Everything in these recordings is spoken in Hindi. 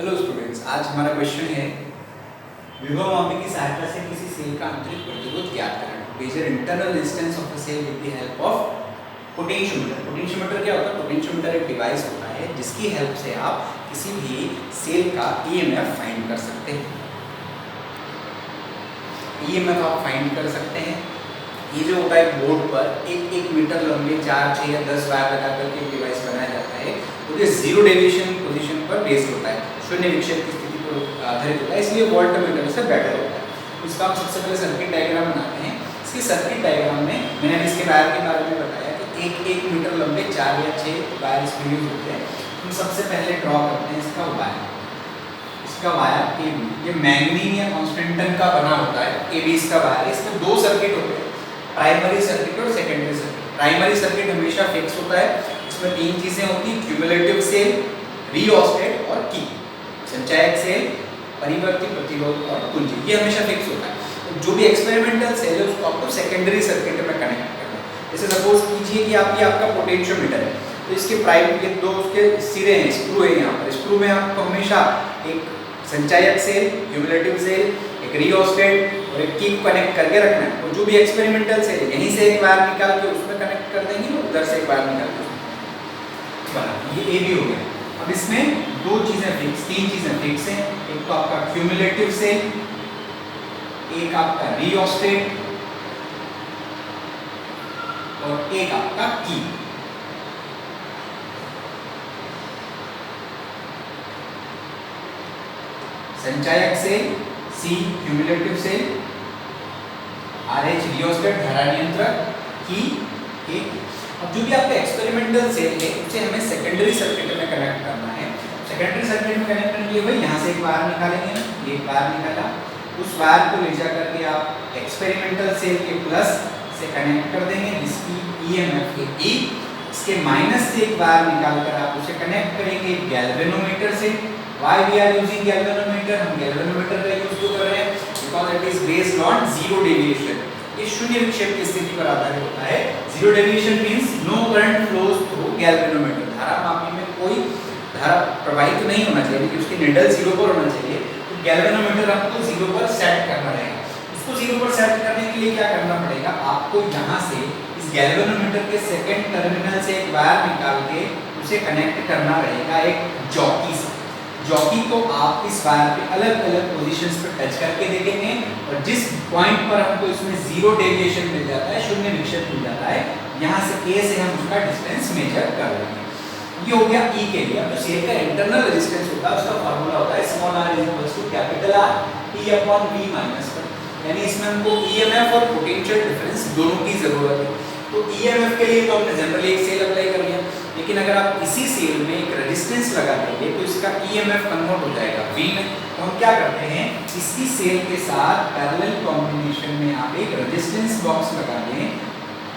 हेलो स्टूडेंट्स, आज हमारा क्वेश्चन है विभव मापी की सहायता से किसी सेल का आंतरिक प्रतिरोध ज्ञात करें। Measure internal resistance of a cell with the help of potentiometer. Potentiometer क्या होता है? पोटेंशियोमीटर एक डिवाइस होता है जिसकी हेल्प से आप किसी भी सेल का ईएमएफ फाइंड कर सकते हैं। ईएमएफ आप फाइंड कर सकते हैं। ये जो होता है बोर्ड पर एक मीटर लंबे 4, 6 या 10 वायर लगा करके एक डिवाइस बनाया जाता है और ये जीरो डेविएशन पोजीशन पर बेस्ड होता है, शून्य विक्षेप की स्थिति पर आधारित होता है, इसलिए वोल्टमीटर से बेटर होता है। इसका हम सबसे पहले सर्किट डायग्राम बनाते हैं। इसके सर्किट डायग्राम में मैंने इसके वायर के बारे में बताया कि एक मीटर लंबे 4 या 6 वायर इसमें यूज होते हैं। हम सबसे पहले ड्रॉ करते हैं इसका वायर। इसका वायर ए बी, ये मैग्नीन या कॉन्स्टेंटन का बना होता है। ए बी इसका वायर है। इसमें दो सर्किट होते हैं, प्राइमरी सर्किट और सेकेंडरी सर्किट। प्राइमरी सर्किट हमेशा फिक्स होता है। इसमें तीन चीजें होती हैं, क्यूमुलेटिव सेल, रिओस्टेट और की। संचायक सेल, परिवर्ती प्रतिरोध और कुंजी, ये हमेशा फिक्स होता है। तो जो भी एक्सपेरिमेंटल सेल है उसको आपको सेकेंडरी सर्किट में कनेक्ट करना है। जैसे सपोज कीजिए कि ये आपका पोटेंशियोमीटर है, तो इसके प्राइम ये दो उसके सिरे हैं, स्क्रू है यहाँ पर। स्क्रू में आपको हमेशा एक संचायक सेल, क्यूमुलेटिव सेल, एक रिओस्टेट और एक की कनेक्ट करके रखना है। और जो भी एक्सपेरिमेंटल सेल है यहीं से एक वायर निकाल के उसमें कनेक्ट कर देंगे और उधर से एक वायर निकाल के बना, ये ए बी हो गया। अब इसमें दो चीजें फिक्स, तीन चीजें फिक्स हैं। एक तो आपका क्यूमुलेटिव सेल, एक आपका रिओस्टेट और एक आपका की। संचायक सेल सी, क्यूमुलेटिव सेल, RH रिओस्टेट धारा नियंत्रक, की के। अब जो भी आपका एक्सपेरिमेंटल सेल है उसे हमें सेकेंडरी सर्किट में कनेक्ट करना है। सेकेंडरी सर्किट में कनेक्ट करने के लिए भाई यहाँ से एक वायर निकालेंगे ना, ये वायर निकाला, उस वायर को ले जा करके आप एक्सपेरिमेंटल सेल के प्लस से कनेक्ट कर देंगे जिसकी ईएमएफ है E। इसके माइनस से एक वायर निकाल कर आप उसे कनेक्ट करेंगे गैल्वेनोमीटर से। Why we are using galvanometer? हम galvanometer का यूज क्यों कर रहे हैं? Because it is based on zero deviation. ये शून्य विक्षेप की स्थिति पर आधारित होता है। Zero deviation means no current flows through galvanometer. धारा मापी में कोई धारा प्रवाहित नहीं होना चाहिए, लेकिन उसकी निडल जीरो पर होना चाहिए। तो galvanometer आपको जीरो पर सेट करना रहेगा। उसको जीरो पर सेट करने के लिए क्या करना पड़ेगा? आपको यहाँ से इस galvanometer के सेकेंड टर्मिनल से एक वायर निकाल के उसे कनेक्ट करना रहेगा एक जॉकी से। जॉकी को आप इस वायर पे अलग अलग पोजीशंस पे टच करके देखेंगे और जिस पॉइंट पर हमको इसमें जीरो डेविएशन मिल जाता है, शून्य विक्षेप मिल जाता है, यहाँ से ए से हम उसका डिस्टेंस मेजर कर लेंगे। ये हो गया ई के लिए। अब जो सेल का इंटरनल रेजिस्टेंस होता है उसका फार्मूला होता है small r = capital R P/V -1। यानी इसमें हमको ईएमएफ और पोटेंशियल डिफरेंस दोनों की जरूरत है। तो ईएमएफ के लिए तो हमने जनरली एक सेल अप्लाई कर लिया, लेकिन अगर आप इसी सेल में एक रेजिस्टेंस लगा देंगे तो इसका ईएमएफ कन्वर्ट हो जाएगा V में। तो हम क्या करते हैं, इसी सेल के साथ पैरेलल कॉम्बिनेशन में आप एक रेजिस्टेंस बॉक्स लगा दें।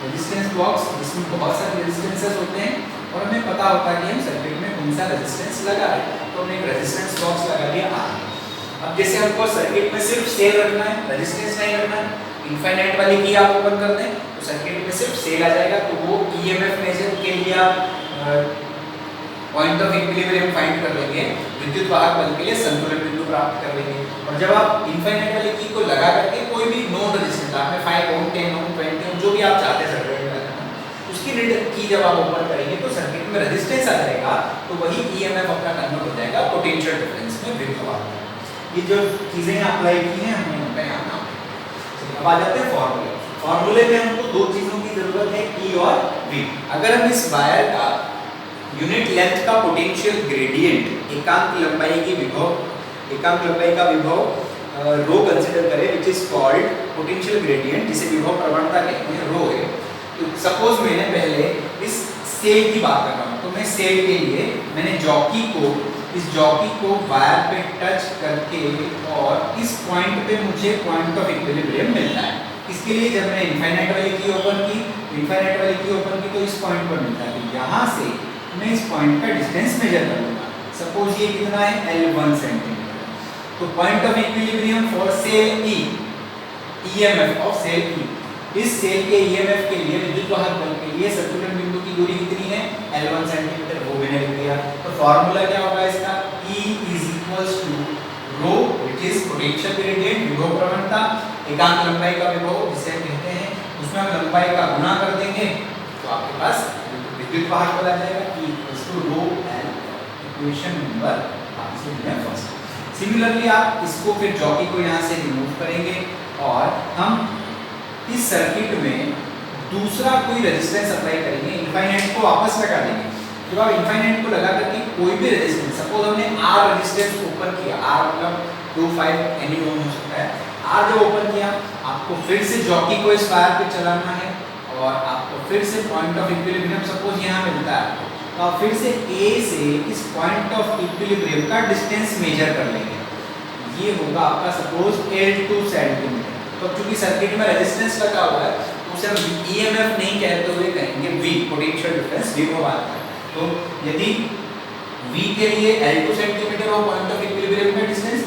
रेजिस्टेंस बॉक्स जिसमें बहुत सारे रेजिस्टेंसेस होते हैं और हमें पता होता है कि हम सर्किट में कौन सा रेजिस्टेंस लगा रहे हैं, तो हमने एक रेजिस्टेंस बॉक्स लगा दिया R। अब जैसे हमको सर्किट में सिर्फ सेल रखना है, रेजिस्टेंस नहीं रखना है, इनफाइनाइट वाली की आप ओपन कर दें तो सर्किट में सिर्फ सेल आ जाएगा। तो वो ईएमएफ मेजर के लिए आप पॉइंट ऑफ इक्विलिब्रियम फाइंड कर लेंगे, विद्युत वाहक बल के लिए संतुलन बिंदु प्राप्त कर लेंगे। और जब आप इनफाइनाइट वाली की को लगा करके कोई भी नोड रेजिस्टेंस आपने 5 ओम, 10 ओम, 20 ओम जो भी आप चाहते हैं सर्किट में लगाना, उसकी रीड की जब आप ओपन करेंगे तो सर्किट में रेजिस्टेंस आ जाएगा, तो वही ईएमएफ अपना कन्वर्ट हो जाएगा पोटेंशियल डिफरेंस में विभव वाहक। ये जो चीजें अप्लाई की हैं हमने उनका यहाँ नाम। अब आ जाते हैं फॉर्मूले। फॉर्मूले में हमको दो चीजों की जरूरत है, E और V। अगर हम इस वायर का यूनिट लेंथ का पोटेंशियल ग्रेडियंट, एकांक लंबाई का विभव रो कंसीडर करें, which is called potential gradient, जिसे विभव प्रवणता कहते हैं, रो है। तो सपोज मैंने पहले इस सेल की बात कर रहा हूँ, तो मैं सेल के लिए मैंने इस जॉकी को वायर पे टच करके और इस पॉइंट पे मुझे पॉइंट ऑफ इक्विलिब्रियम मिलता है। इसके लिए जब मैंने इनफाइनाइट वाली की ओपन की तो इस पॉइंट पर मिलता है। तो यहाँ से मैं इस पॉइंट का डिस्टेंस मेजर कर लूँगा। सपोज ये कितना है, L1 सेंटीमीटर। तो point of equilibrium for cell E, EMF of cell E, इस सेल के ईएमएफ के लिए, विद्युत वाहक बल के लिए संतुलन बिंदु की दूरी कितनी है, L1 सेंटीमीटर, वो मैंने लिख दिया। तो फार्मूला क्या होगा इसका, E = प्रेक्षक ग्रेडियंट विभव प्रवणता एकांक लंबाई का विभव जिसे हम कहते हैं, उसमें हम लंबाई का गुणा कर देंगे तो आपके पास विद्युत वाहक बन जाएगा E = rho L। Equation number 5 similarly आप इसको फिर जॉकी को यहाँ से रिमूव करेंगे और हम इस सर्किट में दूसरा कोई रेजिस्टेंस अप्लाई करेंगे, इनफाइनाइट को वापस लगा देंगे। जब आप इनफाइनाइट को लगा करके कोई भी रेजिस्टेंस, सपोज हमने R रेजिस्टेंस ओपन किया, R मतलब 25 एनी ओम हो सकता है, R जब ओपन किया आपको फिर से जॉकी को इस वायर पे चलाना है और आपको फिर से पॉइंट ऑफ इक्विलिब्रियम सपोज यहाँ मिलता है तो आप फिर से A से इस पॉइंट ऑफ इक्विलिब्रियम का डिस्टेंस मेजर कर लेंगे। ये होगा आपका सपोज L2 सेंटीमीटर। तो चूंकि सर्किट में रेजिस्टेंस लगा हुआ है तो उसे हम EMF नहीं कहते हुए कहेंगे V, पोटेंशियल डिफरेंस विभव आता है। तो यदि V के लिए L2 सेंटीमीटर हो पॉइंट ऑफ इक्विलिब्रियम का डिस्टेंस,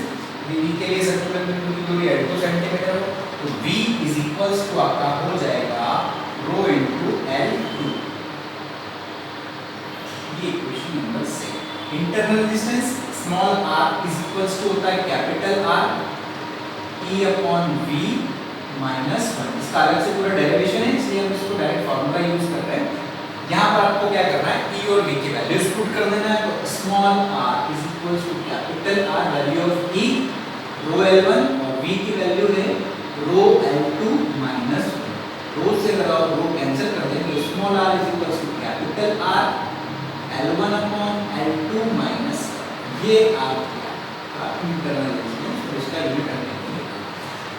V के लिए संतुलन बिंदु की दूरी L2 सेंटीमीटर हो तो V = आपका हो जाएगा rho × L2। ये equation number 6। Internal resistance small r = होता है कैपिटल R E/V -1। इसका अलग से पूरा डेरिवेशन है इसलिए हम इसको डायरेक्ट फार्मूला यूज कर रहे हैं। यहाँ पर आपको क्या करना है, E और V की वैल्यूज पुट कर देना है। तो small r = capital R value of E rho L1 और V की वैल्यू है rho L2 -1। रो से लगाओ रो कैंसिल कर देंगे, small r = capital R L1/L2 minus ये आपका इंटरनल रेजिस्टेंस, तो इसका यूनिट हमने किया।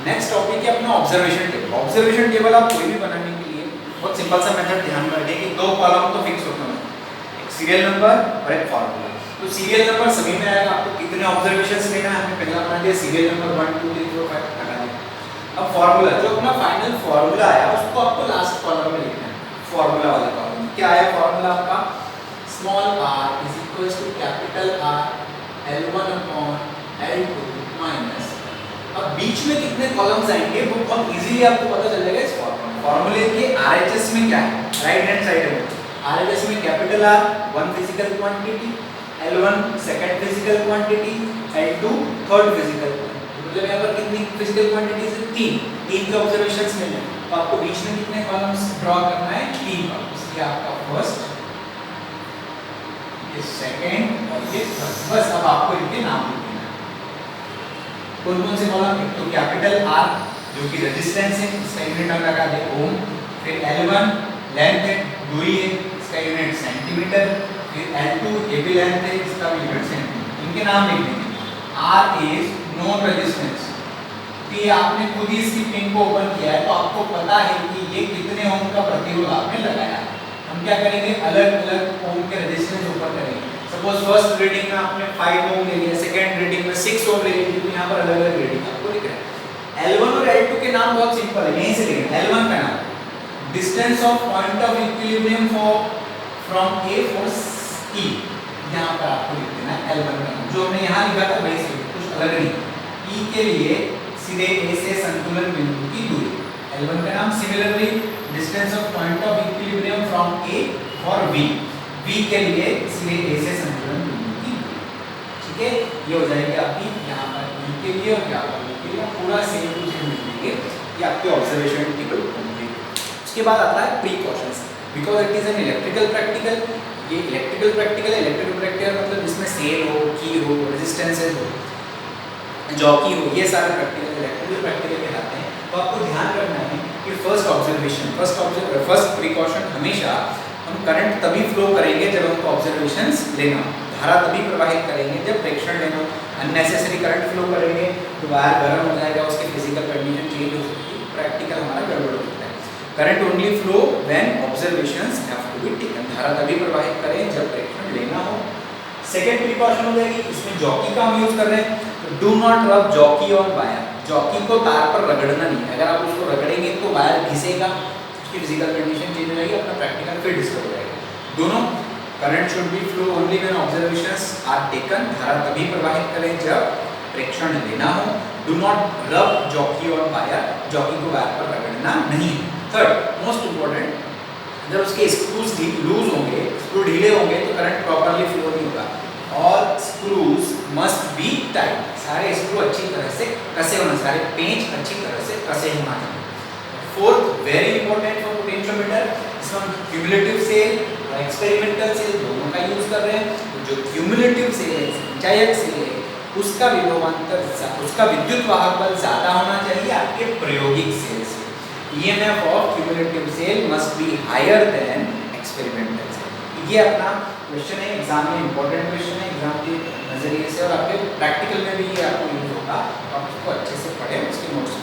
नेक्स्ट टॉपिक है अपना ऑब्जर्वेशन टेबल। ऑब्जर्वेशन टेबल आप कोई भी बनाने के लिए बहुत सिंपल सा मेथड ध्यान में रखिए कि दो कॉलम तो फिक्स होते हैं, एक सीरियल नंबर और एक फार्मूला। तो सीरियल नंबर सभी में आएगा, आपको कितने ऑब्जर्वेशंस लेना है हमने पहला बना दिया, सीरियल नंबर 1 2 3 4 5 लगा दिया। अब फार्मूला जो अपना फाइनल फार्मूला आया उसको आपको लास्ट कॉलम में लिखना है, फार्मूला वाला कॉलम। क्या आया फार्मूला आपका, small r = capital R L1/L2 minus. अब बीच में कितने कॉलम्स आएंगे वो बहुत इजीली आपको पता चल जाएगा इस फार्मूले के RHS में क्या है, राइट हैंड साइड में RHS में capital R 1 physical quantity, L1 second physical quantity, L2 third physical quantity. मतलब यहाँ पर कितनी फिजिकल क्वांटिटीज है, तीन के ऑब्जर्वेशंस मिले। तो आपको बीच में कितने कॉलम्स ड्रॉ करना है, 3 कॉलम्स। ये आपका फर्स्ट, सेकंड और ये थर्ड। बस अब आपको इनके नाम लिखना है। कौन-कौन से कॉलम, एक तो कैपिटल R जो कि रेजिस्टेंस है, इसका यूनिट हम लगा दे ओम, फिर L1 लेंथ है, दूरी है, इसका यूनिट सेंटीमीटर, फिर L2 ये भी लेंथ है, इसका भी यूनिट सेंटीमीटर। इनके नाम लिख देंगे। R is known resistance. ये आपने खुद ही इसकी पिन को ओपन किया है तो आपको पता है कि ये कितने ओम का प्रतिरोध आपने लगाया है। हम क्या करेंगे, अलग-अलग ओम के रेजिस्टेंस ऊपर करेंगे। सपोज फर्स्ट रीडिंग में आपने 5 ओम ले लिया, सेकंड रीडिंग में 6 ओम ले ली, तो यहाँ पर अलग-अलग रीडिंग आपको लिख रहा है। L1 और L2 के नाम बहुत सिंपल है, यहीं से लिखेंगे। L1 का नाम distance of point of equilibrium from A for E, यहाँ पर आपको लिख देना है L1 का नाम। जो हमने यहाँ लिखा था वही से, कुछ अलग नहीं। E के लिए सीधे A से संतुलन बिंदु की दूरी, L1 का नाम। Similarly distance of point of equilibrium from A for V, V के लिए सीधे A से संतुलन बिंदु की दूरी। ठीक है, ये हो जाएगी आपकी यहाँ पर E के लिए और यहाँ पर V के लिए पूरा सेम टू सेम लिख देंगे। ये आपके ऑब्जर्वेशन टेबल कंप्लीट। उसके बाद आता है precautions, because it is an electrical practical. ये इलेक्ट्रिकल प्रैक्टिकल है, इलेक्ट्रिकल प्रैक्टिकल मतलब जिसमें सेल हो, की हो, रेजिस्टेंसेस हो, जॉकी हो, ये सारे प्रैक्टिकल इलेक्ट्रिकल प्रैक्टिकल कहलाते हैं। तो आपको ध्यान रखना है कि फर्स्ट ऑब्जर्वेशन, फर्स्ट प्रिकॉशन, हमेशा हम करंट तभी फ्लो करेंगे जब हमको ऑब्जर्वेशंस लेना हो, धारा तभी प्रवाहित करेंगे जब प्रेक्षण लेना हो। अननेसेसरी करंट फ्लो करेंगे तो वायर गर्म हो जाएगा, उसकी फिजिकल कंडीशन चेंज हो सकती है, प्रैक्टिकल हमारा गड़बड़ हो सकता है। Current only flow when observations have to be taken, धारा तभी प्रवाहित करें जब प्रेक्षण लेना हो। सेकेंड प्रिकॉशन हो जाएगी, इसमें जॉकी का हम यूज कर रहे हैं, तो do not rub jockey on wire. Jockey को तार पर रगड़ना नहीं है, अगर आप उसको रगड़ेंगे तो वायर घिसेगा, उसकी फिजिकल कंडीशन चेंज हो जाएगी, अपना प्रैक्टिकल फिर डिस्टर्ब हो जाएगा। दोनों current should be flow only when observations are taken, धारा तभी प्रवाहित करें जब प्रेक्षण लेना हो। Do not rub jockey on wire, jockey को वायर पर रगड़ना नहीं है। थर्ड मोस्ट इंपॉर्टेंट, जब उसके स्क्रूज लूज होंगे, स्क्रू ढीले होंगे तो करंट प्रॉपर्ली फ्लो नहीं होगा। All screws must be tight, सारे स्क्रू अच्छी तरह से कसे होना, सारे पेंच अच्छी तरह से कसे होना चाहिए। Fourth very important for potentiometer, इसमें हम क्यूमुलेटिव सेल और एक्सपेरिमेंटल सेल दोनों का यूज कर रहे हैं। तो जो क्यूमुलेटिव सेल है, संचयक सेल है, उसका विभवांतर, उसका विद्युत वाहक बल ज्यादा होना चाहिए आपके प्रायोगिक सेल से। EMF of cumulative cell must be higher than experimental cell. ये अपना क्वेश्चन है, एग्जाम में इंपॉर्टेंट क्वेश्चन है एग्जाम के नजरिए से, और आपके प्रैक्टिकल में भी ये आपको यूज होगा। आप इसको अच्छे से पढ़ें, उसके नोट्स